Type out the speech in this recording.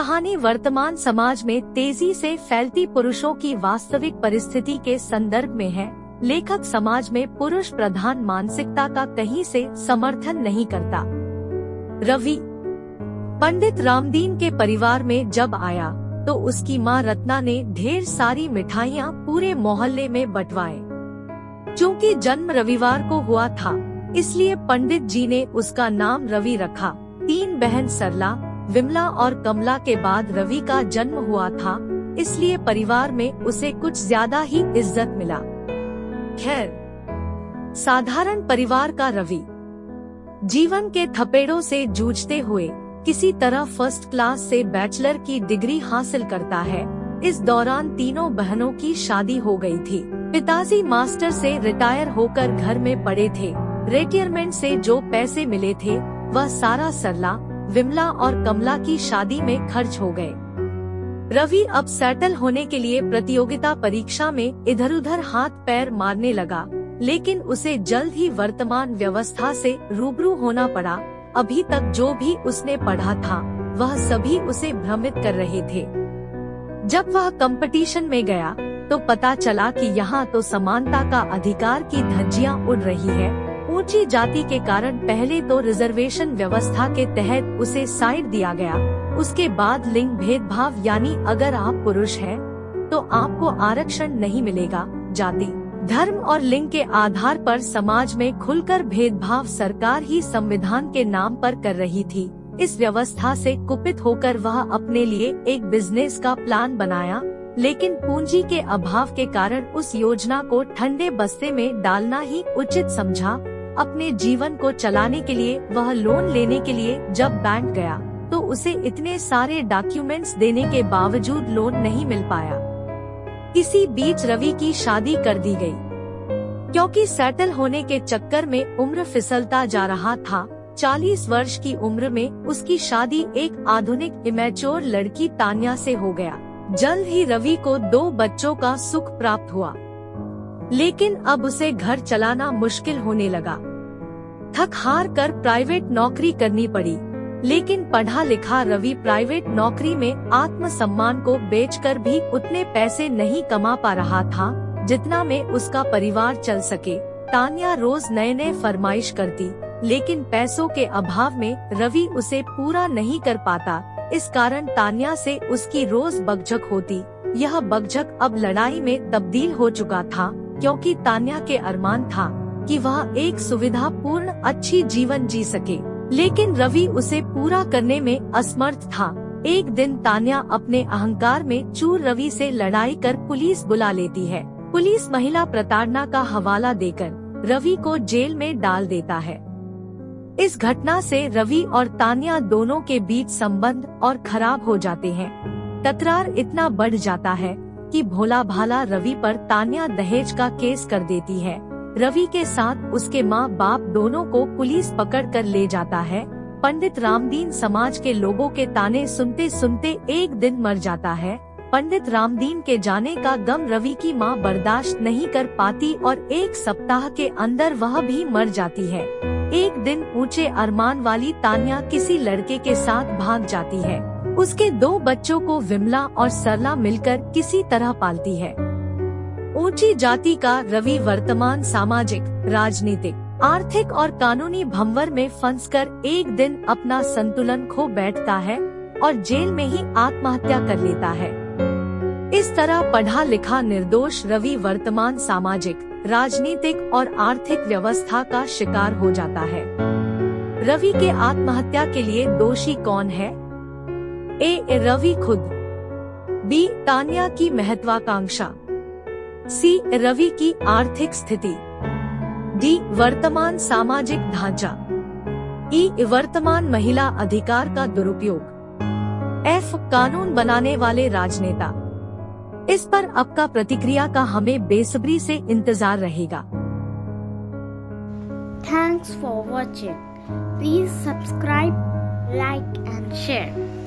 कहानी वर्तमान समाज में तेजी से फैलती पुरुषों की वास्तविक परिस्थिति के संदर्भ में है। लेखक समाज में पुरुष प्रधान मानसिकता का कहीं से समर्थन नहीं करता। रवि पंडित रामदीन के परिवार में जब आया तो उसकी माँ रत्ना ने ढेर सारी मिठाइयाँ पूरे मोहल्ले में बंटवाए। चूँकि जन्म रविवार को हुआ था, इसलिए पंडित जी ने उसका नाम रवि रखा। 3 बहन सरला, विमला और कमला के बाद रवि का जन्म हुआ था, इसलिए परिवार में उसे कुछ ज्यादा ही इज्जत मिला। खैर, साधारण परिवार का रवि जीवन के थपेड़ों से जूझते हुए किसी तरह फर्स्ट क्लास से बैचलर की डिग्री हासिल करता है। इस दौरान तीनों बहनों की शादी हो गई थी। पिताजी मास्टर से रिटायर होकर घर में पड़े थे। रिटायरमेंट से जो पैसे मिले थे वह सारा सरला, विमला और कमला की शादी में खर्च हो गए। रवि अब सेटल होने के लिए प्रतियोगिता परीक्षा में इधर उधर हाथ पैर मारने लगा, लेकिन उसे जल्द ही वर्तमान व्यवस्था से रूबरू होना पड़ा। अभी तक जो भी उसने पढ़ा था वह सभी उसे भ्रमित कर रहे थे। जब वह कंपटीशन में गया तो पता चला कि यहाँ तो समानता का अधिकार की धज्जियां उड़ रही है। ऊंची जाति के कारण पहले तो रिजर्वेशन व्यवस्था के तहत उसे साइड दिया गया। उसके बाद लिंग भेदभाव, यानी अगर आप पुरुष हैं तो आपको आरक्षण नहीं मिलेगा। जाति, धर्म और लिंग के आधार पर समाज में खुलकर भेदभाव सरकार ही संविधान के नाम पर कर रही थी। इस व्यवस्था से कुपित होकर वह अपने लिए एक बिजनेस का प्लान बनाया, लेकिन पूंजी के अभाव के कारण उस योजना को ठंडे बस्ते में डालना ही उचित समझा। अपने जीवन को चलाने के लिए वह लोन लेने के लिए जब बैंक गया तो उसे इतने सारे डॉक्यूमेंट्स देने के बावजूद लोन नहीं मिल पाया। इसी बीच रवि की शादी कर दी गई। क्योंकि सेटल होने के चक्कर में उम्र फिसलता जा रहा था, 40 वर्ष की उम्र में उसकी शादी एक आधुनिक इमेच्योर लड़की तान्या से हो गया। जल्द ही रवि को 2 बच्चों का सुख प्राप्त हुआ, लेकिन अब उसे घर चलाना मुश्किल होने लगा। थक हार कर प्राइवेट नौकरी करनी पड़ी, लेकिन पढ़ा लिखा रवि प्राइवेट नौकरी में आत्मसम्मान को बेचकर भी उतने पैसे नहीं कमा पा रहा था जितना में उसका परिवार चल सके। तान्या रोज नए नए फरमाइश करती, लेकिन पैसों के अभाव में रवि उसे पूरा नहीं कर पाता। इस कारण तान्या से उसकी रोज बकझक होती। यह बकझक अब लड़ाई में तब्दील हो चुका था, क्योंकि तान्या के अरमान था कि वह एक सुविधापूर्ण अच्छी जीवन जी सके, लेकिन रवि उसे पूरा करने में असमर्थ था। एक दिन तान्या अपने अहंकार में चूर रवि से लड़ाई कर पुलिस बुला लेती है। पुलिस महिला प्रताड़ना का हवाला देकर रवि को जेल में डाल देता है। इस घटना से रवि और तान्या दोनों के बीच संबंध और खराब हो जाते हैं। तकरार इतना बढ़ जाता है कि भोला भाला रवि पर तान्या दहेज का केस कर देती है। रवि के साथ उसके माँ बाप दोनों को पुलिस पकड़ कर ले जाता है। पंडित रामदीन समाज के लोगों के ताने सुनते सुनते एक दिन मर जाता है। पंडित रामदीन के जाने का गम रवि की माँ बर्दाश्त नहीं कर पाती और 1 सप्ताह के अंदर वह भी मर जाती है। एक दिन ऊंचे अरमान वाली तान्या किसी लड़के के साथ भाग जाती है। उसके 2 बच्चों को विमला और सरला मिलकर किसी तरह पालती है। ऊंची जाति का रवि वर्तमान सामाजिक, राजनीतिक, आर्थिक और कानूनी भंवर में फंसकर एक दिन अपना संतुलन खो बैठता है और जेल में ही आत्महत्या कर लेता है। इस तरह पढ़ा लिखा निर्दोष रवि वर्तमान सामाजिक, राजनीतिक और आर्थिक व्यवस्था का शिकार हो जाता है। रवि के आत्महत्या के लिए दोषी कौन है? ए. रवि खुद, बी. तान्या की महत्वाकांक्षा, सी. रवि की आर्थिक स्थिति, डी. वर्तमान सामाजिक ढांचा, ई. वर्तमान महिला अधिकार का दुरुपयोग, एफ. कानून बनाने वाले राजनेता। इस पर आपका प्रतिक्रिया का हमें बेसब्री से इंतजार रहेगा। Thanks for watching. Please subscribe, like and share.